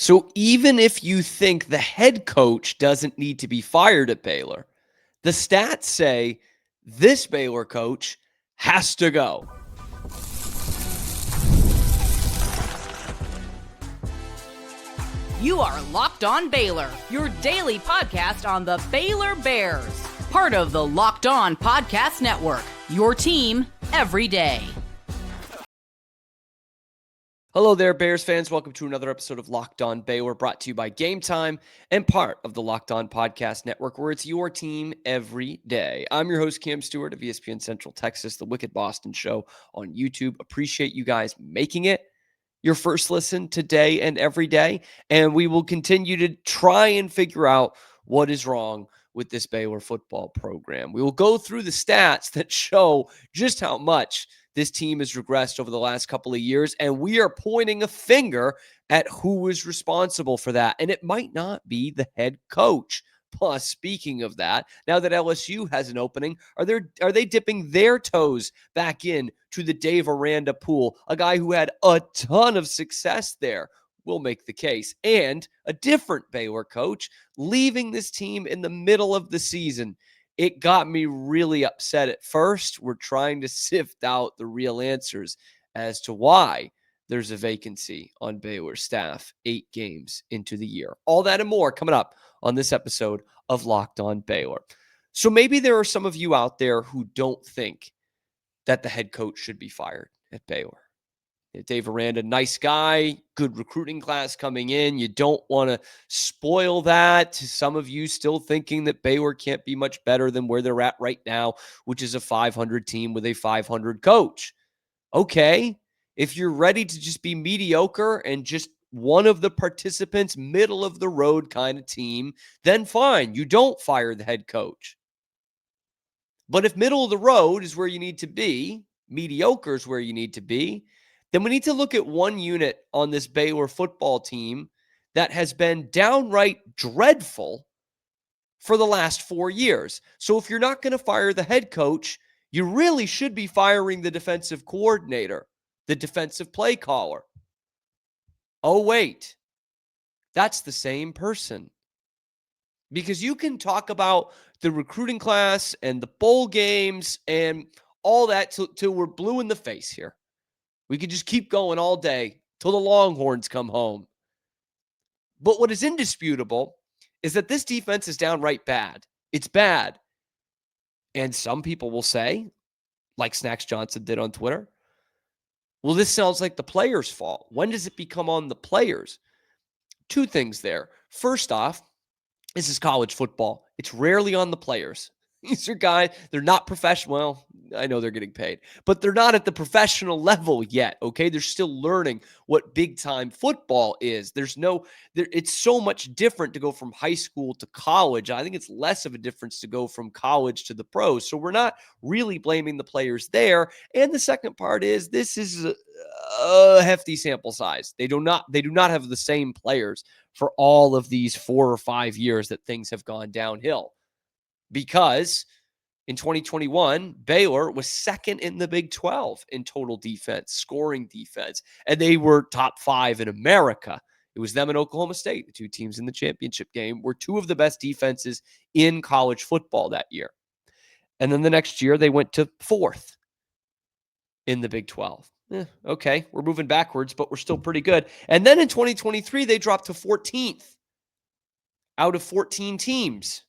So even if you think the head coach doesn't need to be fired at Baylor, the stats say this Baylor coach has to go. You are Locked On Baylor, your daily podcast on the Baylor Bears. Part of the Locked On Podcast Network, your team every day. Hello there, Bears fans. Welcome to another episode of Locked On Baylor, brought to you by GameTime and part of the Locked On Podcast Network, where it's your team every day. I'm your host, Cam Stuart of ESPN Central Texas, the Wicked Boston Show on YouTube. Appreciate you guys making it your first listen today and every day, and we will continue to try and figure out what is wrong with this Baylor football program. We will go through the stats that show just how much this team has regressed over the last couple of years, and we are pointing a finger at who is responsible for that, and it might not be the head coach. Plus, speaking of that, now that LSU has an opening, are they dipping their toes back in to the Dave Aranda pool, a guy who had a ton of success there? Will make the case. And a different Baylor coach leaving this team in the middle of the season. It got me really upset at first. We're trying to sift out the real answers as to why there's a vacancy on Baylor's staff 8 games into the year. All that and more coming up on this episode of Locked On Baylor. So maybe there are some of you out there who don't think that the head coach should be fired at Baylor. Dave Aranda, nice guy, good recruiting class coming in. You don't want to spoil that. Some of you still thinking that Baylor can't be much better than where they're at right now, which is a 500 team with a 500 coach. Okay, if you're ready to just be mediocre and just one of the participants, middle of the road kind of team, then fine, you don't fire the head coach. But if middle of the road is where you need to be, mediocre is where you need to be, then we need to look at one unit on this Baylor football team that has been downright dreadful for the last 4 years. So if you're not going to fire the head coach, you really should be firing the defensive coordinator, the defensive play caller. Oh, wait, that's the same person. Because you can talk about the recruiting class and the bowl games and all that till we're blue in the face here. We could just keep going all day till the Longhorns come home. But what is indisputable is that this defense is downright bad. It's bad. And some people will say, like Snacks Johnson did on Twitter, well, this sounds like the players' fault. When does it become on the players? 2 things there. First off, this is college football. It's rarely on the players. These are guys, they're not professional. Well, I know they're getting paid, but they're not at the professional level yet, okay? They're still learning what big-time football is. It's so much different to go from high school to college. I think it's less of a difference to go from college to the pros. So we're not really blaming the players there. And the second part is this is a hefty sample size. They do not have the same players for all of these 4 or 5 years that things have gone downhill. Because in 2021, Baylor was second in the Big 12 in total defense, scoring defense, and they were top 5 in America. It was them and Oklahoma State, the 2 teams in the championship game, were 2 of the best defenses in college football that year. And then the next year, they went to 4th in the Big 12. Okay, we're moving backwards, but we're still pretty good. And then in 2023, they dropped to 14th out of 14 teams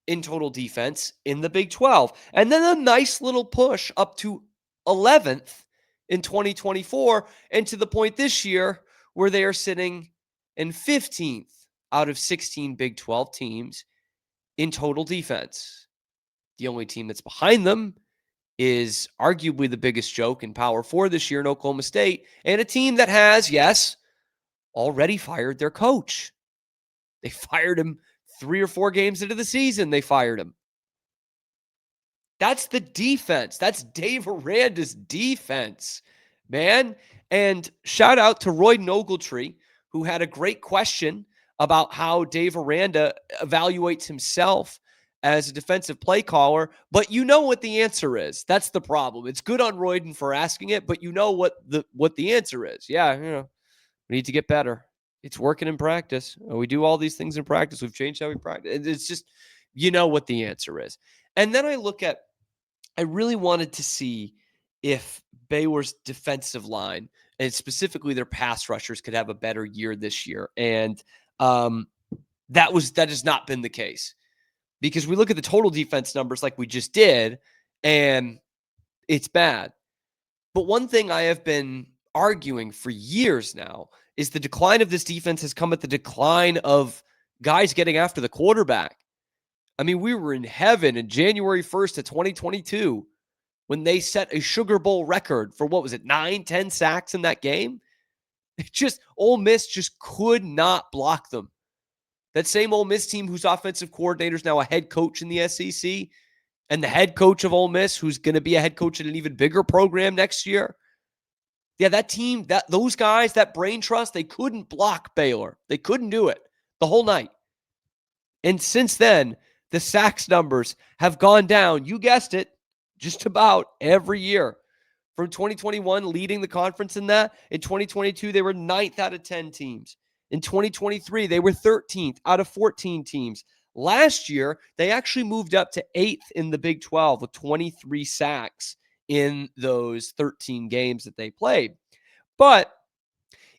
in total defense in the Big 12. And then a nice little push up to 11th in 2024, and to the point this year where they are sitting in 15th out of 16 Big 12 teams in total defense. The only team that's behind them is arguably the biggest joke in Power 4 this year in Oklahoma State, and a team that has, yes, already fired their coach. They fired him 3 or 4 games into the season, they fired him. That's the defense. That's Dave Aranda's defense, man. And shout out to Roy Ogletree, who had a great question about how Dave Aranda evaluates himself as a defensive play caller, but you know what the answer is. That's the problem. It's good on Royden for asking it, but you know what the answer is. Yeah, we need to get better. It's working in practice. We do all these things in practice. We've changed how we practice. It's just, you know what the answer is. And then I really wanted to see if Baylor's defensive line and specifically their pass rushers could have a better year this year. And that has not been the case, because we look at the total defense numbers like we just did, and it's bad. But one thing I have been arguing for years now is the decline of this defense has come at the decline of guys getting after the quarterback. I mean, we were in heaven in January 1st of 2022 when they set a Sugar Bowl record for, what was it, 9-10 sacks in that game? It just, Ole Miss just could not block them. That same Ole Miss team whose offensive coordinator is now a head coach in the SEC, and the head coach of Ole Miss who's going to be a head coach in an even bigger program next year. Yeah, that team, those guys, that brain trust, they couldn't block Baylor. They couldn't do it the whole night. And since then, the sacks numbers have gone down. You guessed it, just about every year. From 2021, leading the conference in that. In 2022, they were 9th out of 10 teams. In 2023, they were 13th out of 14 teams. Last year, they actually moved up to 8th in the Big 12 with 23 sacks in those 13 games that they played. But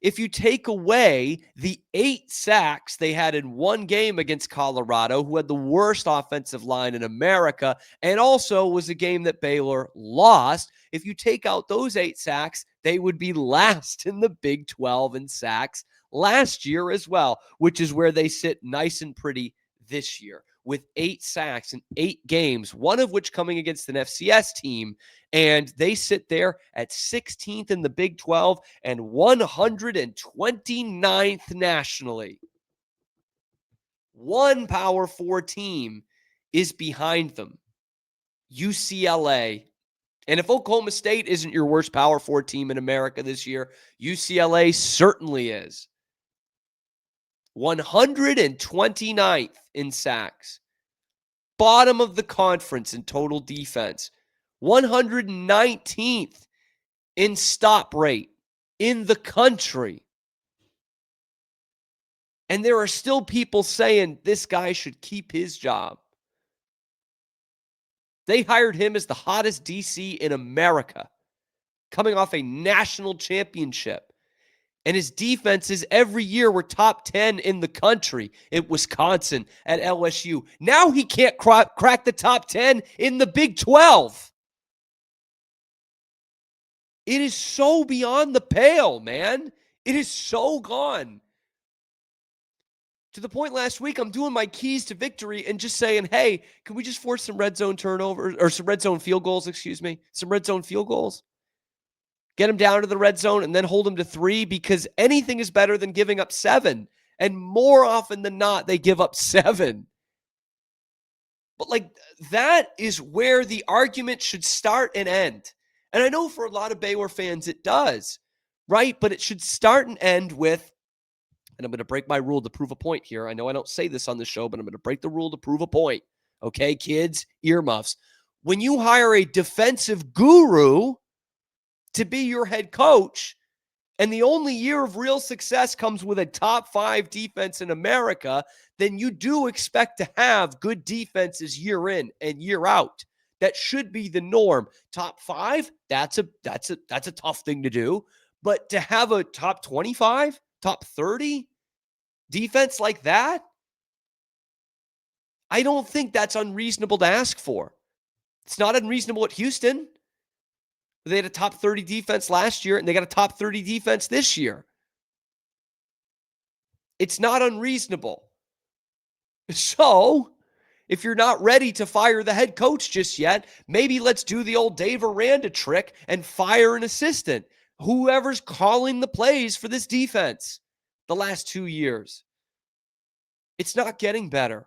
if you take away the 8 sacks they had in one game against Colorado, who had the worst offensive line in America, and also was a game that Baylor lost, if you take out those 8 sacks, they would be last in the Big 12 in sacks last year as well, which is where they sit nice and pretty this year with 8 sacks in 8 games, one of which coming against an FCS team. And they sit there at 16th in the Big 12 and 129th nationally. One Power 4 team is behind them, UCLA. And if Oklahoma State isn't your worst Power 4 team in America this year, UCLA certainly is. 129th in sacks. Bottom of the conference in total defense. 119th in stop rate in the country. And there are still people saying this guy should keep his job. They hired him as the hottest DC in America, coming off a national championship. And his defenses every year were top 10 in the country at Wisconsin, at LSU. Now he can't crack the top 10 in the Big 12. It is so beyond the pale, man. It is so gone. To the point last week, I'm doing my keys to victory and just saying, hey, can we just force some red zone turnovers, or some red zone field goals, some red zone field goals? Get them down to the red zone and then hold them to 3, because anything is better than giving up 7. And more often than not, they give up 7. But that is where the argument should start and end. And I know for a lot of Baylor fans it does, right? But it should start and end with, and I'm going to break my rule to prove a point here. I know I don't say this on the show, but I'm going to break the rule to prove a point. Okay, kids, earmuffs. When you hire a defensive guru to be your head coach, and the only year of real success comes with a top 5 defense in America, then you do expect to have good defenses year in and year out. That should be the norm. Top 5, that's a tough thing to do. But to have a top 25, top 30 defense like that, I don't think that's unreasonable to ask for. It's not unreasonable at Houston. They had a top 30 defense last year, and they got a top 30 defense this year. It's not unreasonable. So, if you're not ready to fire the head coach just yet, maybe let's do the old Dave Aranda trick and fire an assistant. Whoever's calling the plays for this defense the last 2 years. It's not getting better.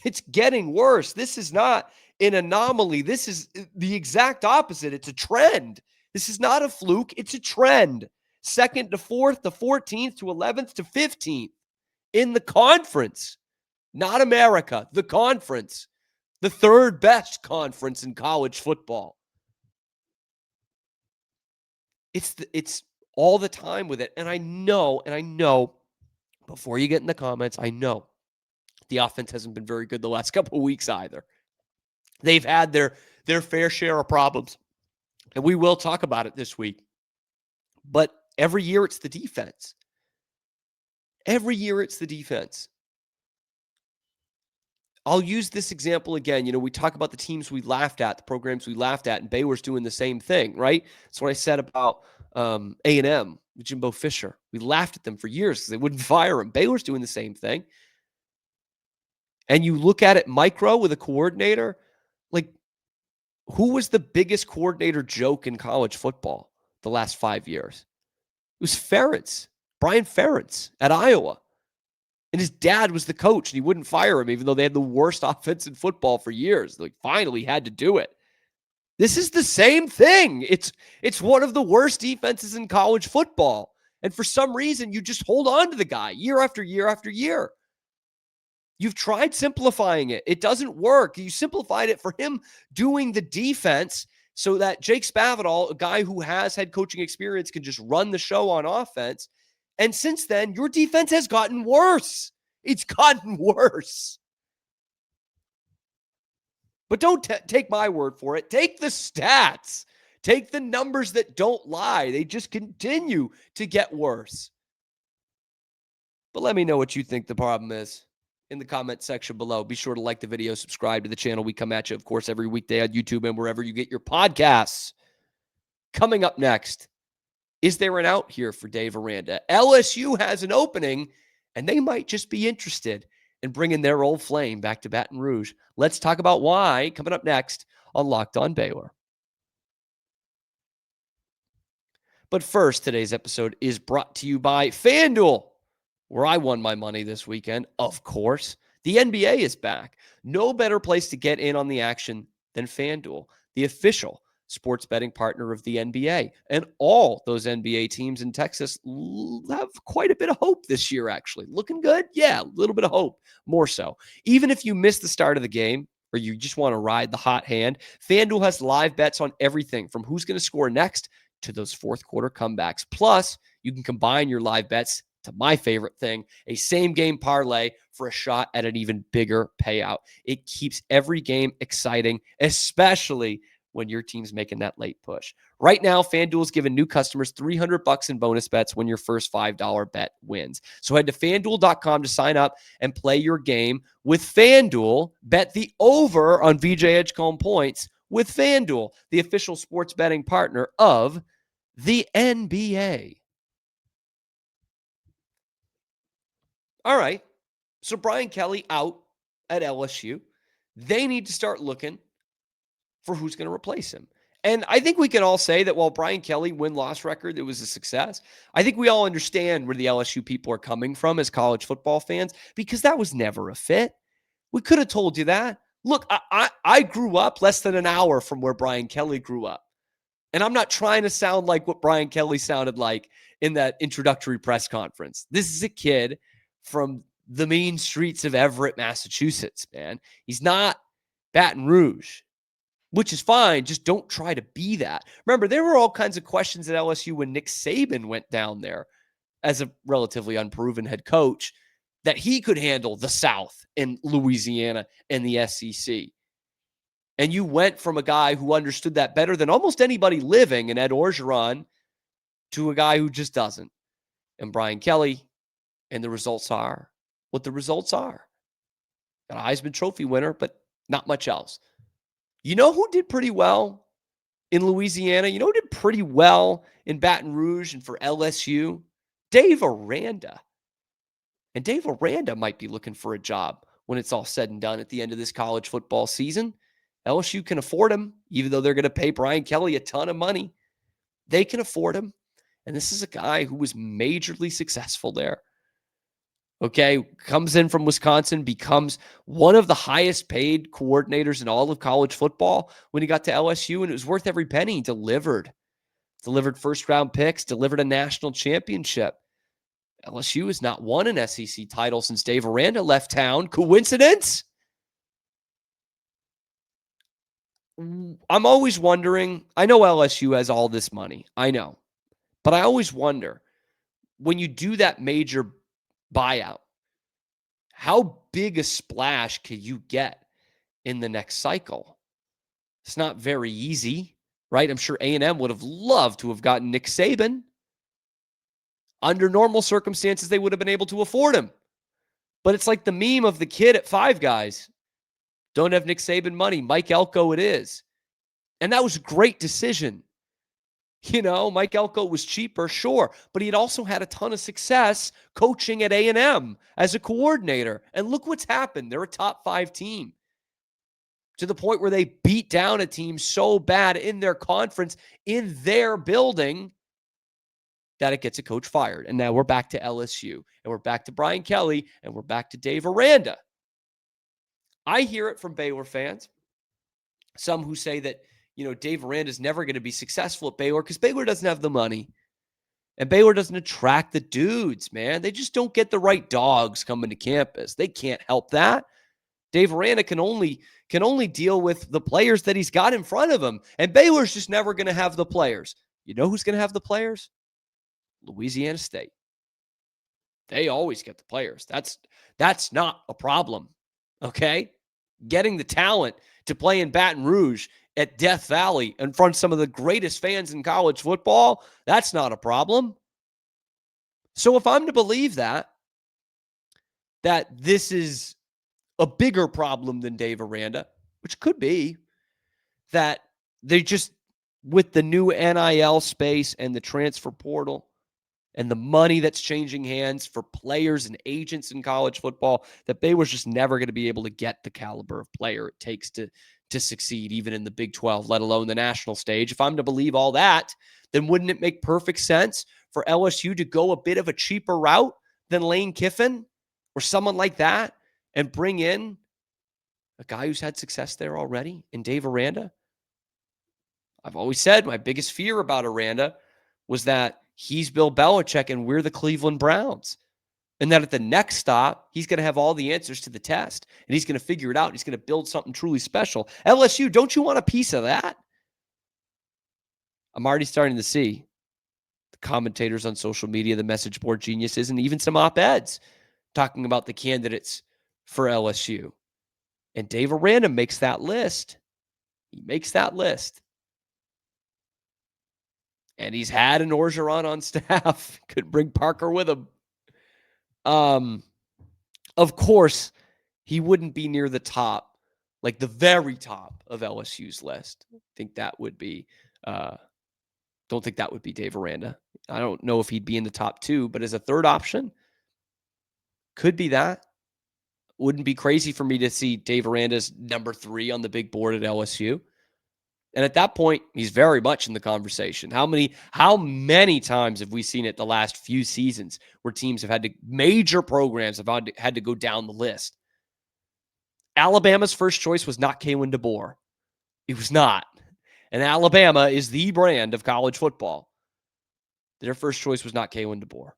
It's getting worse. This is not an anomaly. This is the exact opposite. It's a trend. This is not a fluke. It's a trend. 2nd to 4th to 14th to 11th to 15th in the conference. Not America, the conference. The 3rd best conference in college football. It's all the time with it. And I know before you get in the comments, I know the offense hasn't been very good the last couple of weeks either. They've had their fair share of problems, and we will talk about it this week. But every year it's the defense. Every year it's the defense. I'll use this example again. We talk about the teams we laughed at, the programs we laughed at, and Baylor's doing the same thing, right? That's what I said about A&M, Jimbo Fisher. We laughed at them for years because they wouldn't fire him. Baylor's doing the same thing. And you look at it micro with a coordinator, like, who was the biggest coordinator joke in college football the last 5 years? It was Ferentz, Brian Ferentz at Iowa. And his dad was the coach, and he wouldn't fire him, even though they had the worst offense in football for years. Like, finally had to do it. This is the same thing. It's one of the worst defenses in college football. And for some reason, you just hold on to the guy year after year after year. You've tried simplifying it. It doesn't work. You simplified it for him doing the defense so that Jake Spavital, a guy who has head coaching experience, can just run the show on offense. And since then, your defense has gotten worse. It's gotten worse. But don't take my word for it. Take the stats. Take the numbers that don't lie. They just continue to get worse. But let me know what you think the problem is in the comment section below. Be sure to like the video, subscribe to the channel. We come at you, of course, every weekday on YouTube and wherever you get your podcasts. Coming up next, is there an out here for Dave Aranda? LSU has an opening, and they might just be interested in bringing their old flame back to Baton Rouge. Let's talk about why, coming up next on Locked On Baylor. But first, today's episode is brought to you by FanDuel, where I won my money this weekend, of course. The NBA is back. No better place to get in on the action than FanDuel, the official sports betting partner of the NBA. And all those NBA teams in Texas have quite a bit of hope this year, actually. Looking good? Yeah, a little bit of hope, more so. Even if you miss the start of the game or you just want to ride the hot hand, FanDuel has live bets on everything from who's going to score next to those fourth quarter comebacks. Plus, you can combine your live bets to my favorite thing, a same game parlay for a shot at an even bigger payout. It keeps every game exciting, especially when your team's making that late push. Right now, FanDuel's giving new customers $300 in bonus bets when your first $5 bet wins. So head to FanDuel.com to sign up and play your game with FanDuel. Bet the over on VJ Edgecombe points with FanDuel, the official sports betting partner of the NBA. All right, so Brian Kelly out at LSU. They need to start looking for who's going to replace him. And I think we can all say that while Brian Kelly win-loss record, it was a success. I think we all understand where the LSU people are coming from as college football fans, because that was never a fit. We could have told you that. Look, I grew up less than an hour from where Brian Kelly grew up. And I'm not trying to sound like what Brian Kelly sounded like in that introductory press conference. This is a kid from the mean streets of Everett, Massachusetts, man. He's not Baton Rouge, which is fine. Just don't try to be that. Remember, there were all kinds of questions at LSU when Nick Saban went down there as a relatively unproven head coach, that he could handle the South and Louisiana and the SEC. And you went from a guy who understood that better than almost anybody living in Ed Orgeron to a guy who just doesn't. And Brian Kelly, and the results are what the results are. Got a Heisman Trophy winner, but not much else. You know who did pretty well in Louisiana? You know who did pretty well in Baton Rouge and for LSU? Dave Aranda. And Dave Aranda might be looking for a job when it's all said and done at the end of this college football season. LSU can afford him, even though they're going to pay Brian Kelly a ton of money. They can afford him. And this is a guy who was majorly successful there. Okay, comes in from Wisconsin, becomes one of the highest paid coordinators in all of college football when he got to LSU, and it was worth every penny. He delivered first-round picks, delivered a national championship. LSU has not won an SEC title since Dave Aranda left town. Coincidence? I'm always wondering, I know LSU has all this money. I know. But I always wonder, when you do that major buyout. How big a splash can you get in the next cycle? It's not very easy, right? I'm sure A&M would have loved to have gotten Nick Saban. Under normal circumstances, they would have been able to afford him. But it's like the meme of the kid at Five Guys. Don't have Nick Saban money. Mike Elko it is. And that was a great decision. Mike Elko was cheaper, sure, but he had also had a ton of success coaching at A&M as a coordinator. And look what's happened. They're a top 5 team to the point where they beat down a team so bad in their conference, in their building, that it gets a coach fired. And now we're back to LSU, and we're back to Brian Kelly, and we're back to Dave Aranda. I hear it from Baylor fans, some who say that, Dave Aranda is never going to be successful at Baylor because Baylor doesn't have the money. And Baylor doesn't attract the dudes, man. They just don't get the right dogs coming to campus. They can't help that. Dave Aranda can only deal with the players that he's got in front of him. And Baylor's just never going to have the players. You know who's going to have the players? Louisiana State. They always get the players. That's not a problem. Okay? Getting the talent to play in Baton Rouge at Death Valley in front of some of the greatest fans in college football, that's not a problem. So if I'm to believe that this is a bigger problem than Dave Aranda, which could be, that they just, with the new NIL space and the transfer portal and the money that's changing hands for players and agents in college football, that Baylor's just never going to be able to get the caliber of player it takes to succeed, even in the Big 12, let alone the national stage. If I'm to believe all that, then wouldn't it make perfect sense for LSU to go a bit of a cheaper route than Lane Kiffin or someone like that and bring in a guy who's had success there already in Dave Aranda? I've always said my biggest fear about Aranda was that he's Bill Belichick and we're the Cleveland Browns. And that at the next stop, he's going to have all the answers to the test. And he's going to figure it out. He's going to build something truly special. LSU, don't you want a piece of that? I'm already starting to see the commentators on social media, the message board geniuses, and even some op-eds talking about the candidates for LSU. And Dave Aranda makes that list. He makes that list. And he's had an Orgeron on staff. Could bring Parker with him. Of course, he wouldn't be near the top, like the very top of LSU's list. I think that would be, don't think that would be Dave Aranda. I don't know if he'd be in the top 2, but as a third option, could be that. Wouldn't be crazy for me to see Dave Aranda's number 3 on the big board at LSU. And at that point, he's very much in the conversation. How many times have we seen it the last few seasons where teams have had to, major programs have had to go down the list? Alabama's first choice was not Kalen DeBoer. It was not. And Alabama is the brand of college football. Their first choice was not Kalen DeBoer.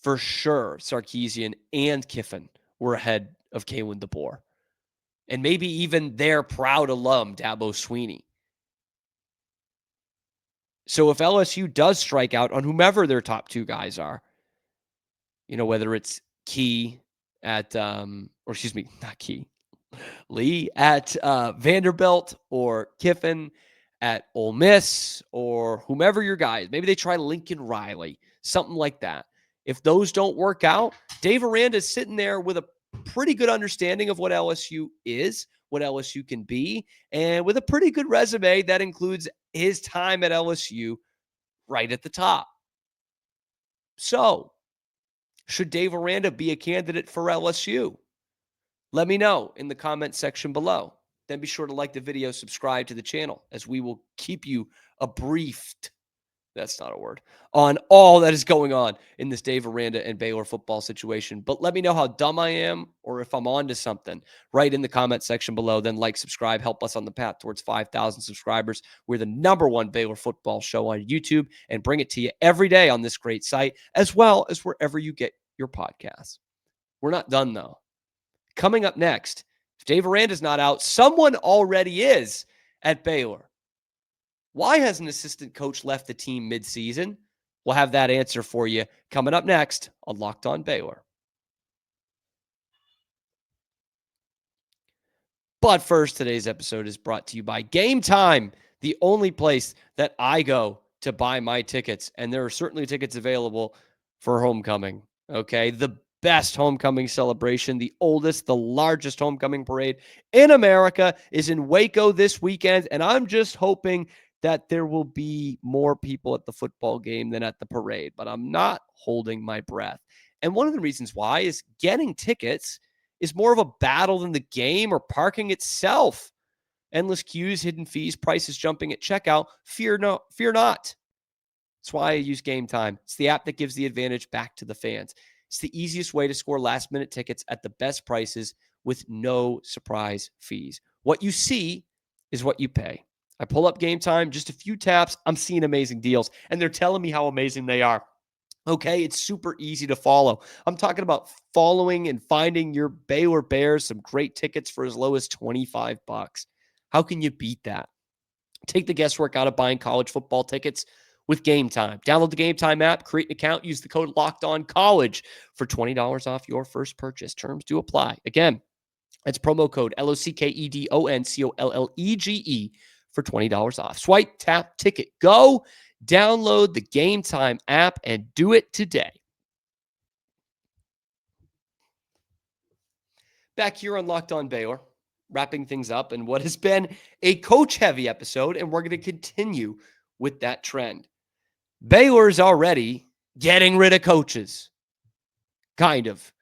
For sure, Sarkisian and Kiffin were ahead of Kalen DeBoer. And maybe even their proud alum, Dabo Swinney. So if LSU does strike out on whomever their top 2 guys are, whether it's Lee at Vanderbilt or Kiffin at Ole Miss or whomever your guys, maybe they try Lincoln Riley, something like that. If those don't work out, Dave Aranda is sitting there with a pretty good understanding of what LSU is, what LSU can be, and with a pretty good resume that includes his time at LSU right at the top. So, should Dave Aranda be a candidate for LSU? Let me know in the comment section below. Then be sure to like the video, subscribe to the channel, as we will keep you briefed. That's not a word. On all that is going on in this Dave Aranda and Baylor football situation. But let me know how dumb I am or if I'm onto something right in the comment section below. Then like, subscribe, help us on the path towards 5,000 subscribers. We're the #1 Baylor football show on YouTube and bring it to you every day on this great site, as well as wherever you get your podcasts. We're not done, though. Coming up next, if Dave Aranda's not out, someone already is at Baylor. Why has an assistant coach left the team midseason? We'll have that answer for you coming up next on Locked On Baylor. But first, today's episode is brought to you by GameTime, the only place that I go to buy my tickets. And there are certainly tickets available for homecoming. Okay. The best homecoming celebration, the oldest, the largest homecoming parade in America is in Waco this weekend. And I'm just hoping that there will be more people at the football game than at the parade, but I'm not holding my breath. And one of the reasons why is getting tickets is more of a battle than the game or parking itself. Endless queues, hidden fees, prices jumping at checkout. Fear not. That's why I use GameTime. It's the app that gives the advantage back to the fans. It's the easiest way to score last-minute tickets at the best prices with no surprise fees. What you see is what you pay. I pull up GameTime, just a few taps, I'm seeing amazing deals, and they're telling me how amazing they are. Okay, it's super easy to follow. I'm talking about following and finding your Baylor Bears some great tickets for as low as $25. How can you beat that? Take the guesswork out of buying college football tickets with GameTime. Download the GameTime app, create an account, use the code LOCKEDONCollege for $20 off your first purchase. Terms do apply. Again, it's promo code LOCKEDONCOLLEGE for $20 off. Swipe, tap, ticket, go. Download the GameTime app and do it today. Back here on Locked On Baylor, wrapping things up in what has been a coach-heavy episode, and we're going to continue with that trend. Baylor's already getting rid of coaches. Kind of.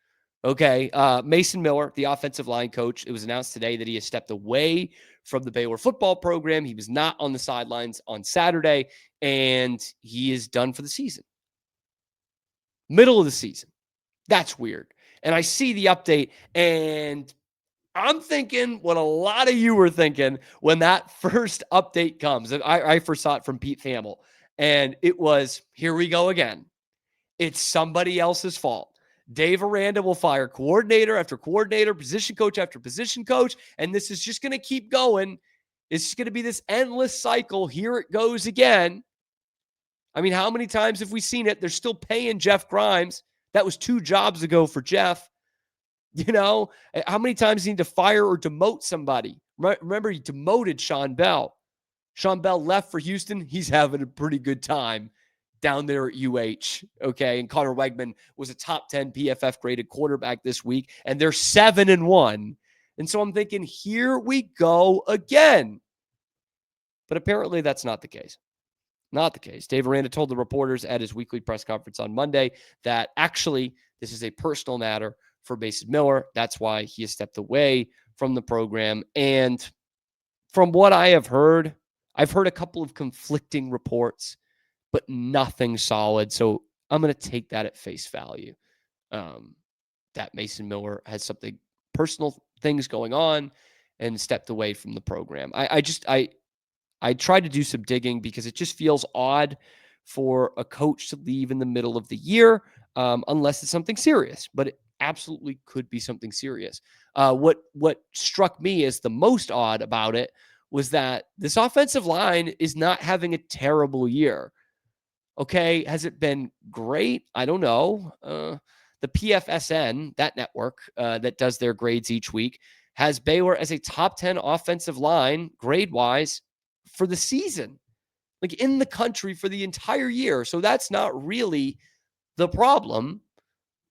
Okay. Mason Miller, the offensive line coach, it was announced today that he has stepped away from the Baylor football program. He was not on the sidelines on Saturday, and he is done for the season. Middle of the season. That's weird. And I see the update, and I'm thinking what a lot of you were thinking when that first update comes. I first saw it from Pete Thamel, and it was, here we go again. It's somebody else's fault. Dave Aranda will fire coordinator after coordinator, position coach after position coach, and this is just going to keep going. It's just going to be this endless cycle. Here it goes again. I mean, how many times have we seen it? They're still paying Jeff Grimes. That was 2 jobs ago for Jeff. You know, how many times do you need to fire or demote somebody? Remember, he demoted Sean Bell. Sean Bell left for Houston. He's having a pretty good time down there at UH, okay? And Connor Wegman was a top 10 PFF graded quarterback this week, and they're 7-1. And so I'm thinking, here we go again. But apparently that's not the case. Not the case. Dave Aranda told the reporters at his weekly press conference on Monday that actually this is a personal matter for Mason Miller. That's why he has stepped away from the program. And from what I have heard, I've heard a couple of conflicting reports, but nothing solid. So I'm going to take that at face value. That Mason Miller has something personal things going on and stepped away from the program. I tried to do some digging because it just feels odd for a coach to leave in the middle of the year unless it's something serious, but it absolutely could be something serious. What struck me as the most odd about it was that this offensive line is not having a terrible year. Okay, has it been great? I don't know. The PFSN, that network that does their grades each week, has Baylor as a top 10 offensive line grade-wise for the season, like in the country for the entire year. So that's not really the problem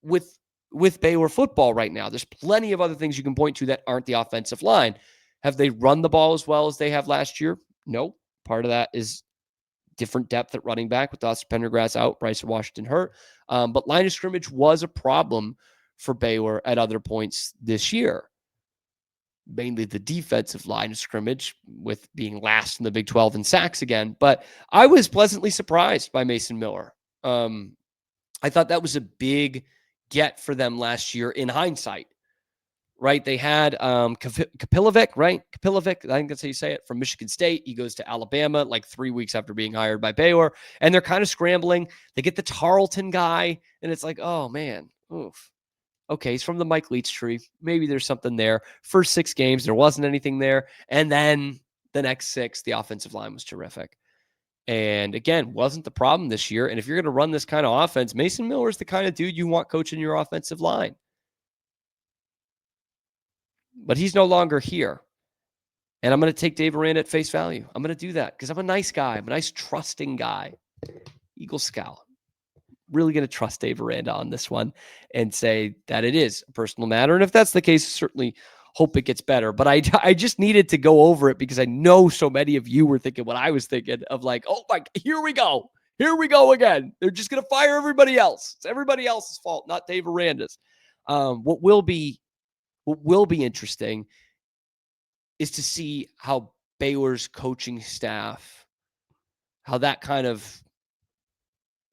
with Baylor football right now. There's plenty of other things you can point to that aren't the offensive line. Have they run the ball as well as they have last year? No. Part of that is different depth at running back with Oscar Pendergrass out, Bryce Washington hurt. But line of scrimmage was a problem for Baylor at other points this year. Mainly the defensive line of scrimmage with being last in the Big 12 in sacks again. But I was pleasantly surprised by Mason Miller. I thought that was a big get for them last year in hindsight. Right, they had Kapilovic, right? Kapilovic, I think that's how you say it, from Michigan State. He goes to Alabama like 3 weeks after being hired by Baylor, and they're kind of scrambling. They get the Tarleton guy, and it's like, oh, man, oof. Okay, he's from the Mike Leach tree. Maybe there's something there. First 6 games, there wasn't anything there. And then the next 6, the offensive line was terrific. And again, wasn't the problem this year. And if you're going to run this kind of offense, Mason Miller is the kind of dude you want coaching your offensive line. But he's no longer here. And I'm going to take Dave Aranda at face value. I'm going to do that because I'm a nice guy. I'm a nice, trusting guy. Eagle Scout. Really going to trust Dave Aranda on this one and say that it is a personal matter. And if that's the case, certainly hope it gets better. But I just needed to go over it because I know so many of you were thinking what I was thinking of, like, oh my, here we go. Here we go again. They're just going to fire everybody else. It's everybody else's fault, not Dave Aranda's. What will be interesting is to see how Baylor's coaching staff, how that kind of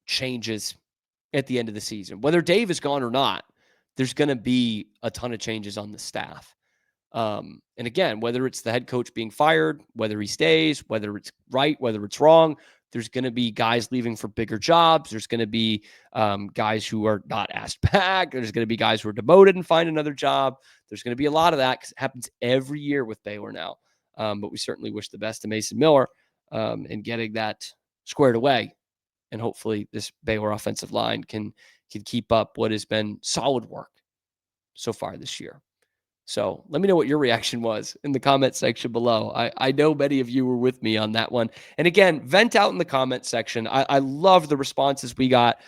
changes at the end of the season. Whether Dave is gone or not, there's going to be a ton of changes on the staff. And again, whether it's the head coach being fired, whether he stays, whether it's right, whether it's wrong, there's going to be guys leaving for bigger jobs. There's going to be guys who are not asked back. There's going to be guys who are demoted and find another job. There's going to be a lot of that because it happens every year with Baylor now. But we certainly wish the best to Mason Miller in getting that squared away. And hopefully this Baylor offensive line can keep up what has been solid work so far this year. So let me know what your reaction was in the comment section below. I know many of you were with me on that one. And again, vent out in the comment section. I love the responses we got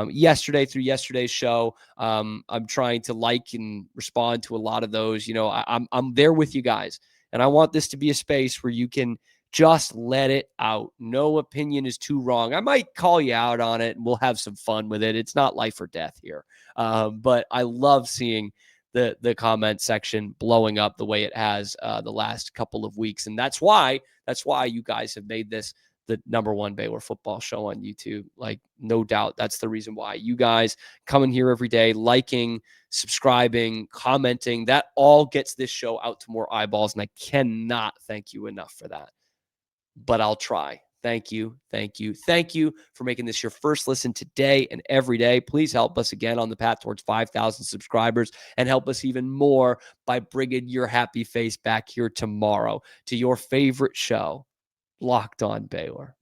yesterday through yesterday's show. I'm trying to like and respond to a lot of those. You know, I'm there with you guys. And I want this to be a space where you can just let it out. No opinion is too wrong. I might call you out on it and we'll have some fun with it. It's not life or death here. But I love seeing the comment section blowing up the way it has the last couple of weeks. And that's why you guys have made this the #1 Baylor football show on YouTube. Like, no doubt that's the reason why. You guys coming here every day, liking, subscribing, commenting, that all gets this show out to more eyeballs. And I cannot thank you enough for that. But I'll try. Thank you. Thank you. Thank you for making this your first listen today and every day. Please help us again on the path towards 5,000 subscribers and help us even more by bringing your happy face back here tomorrow to your favorite show, Locked On Baylor.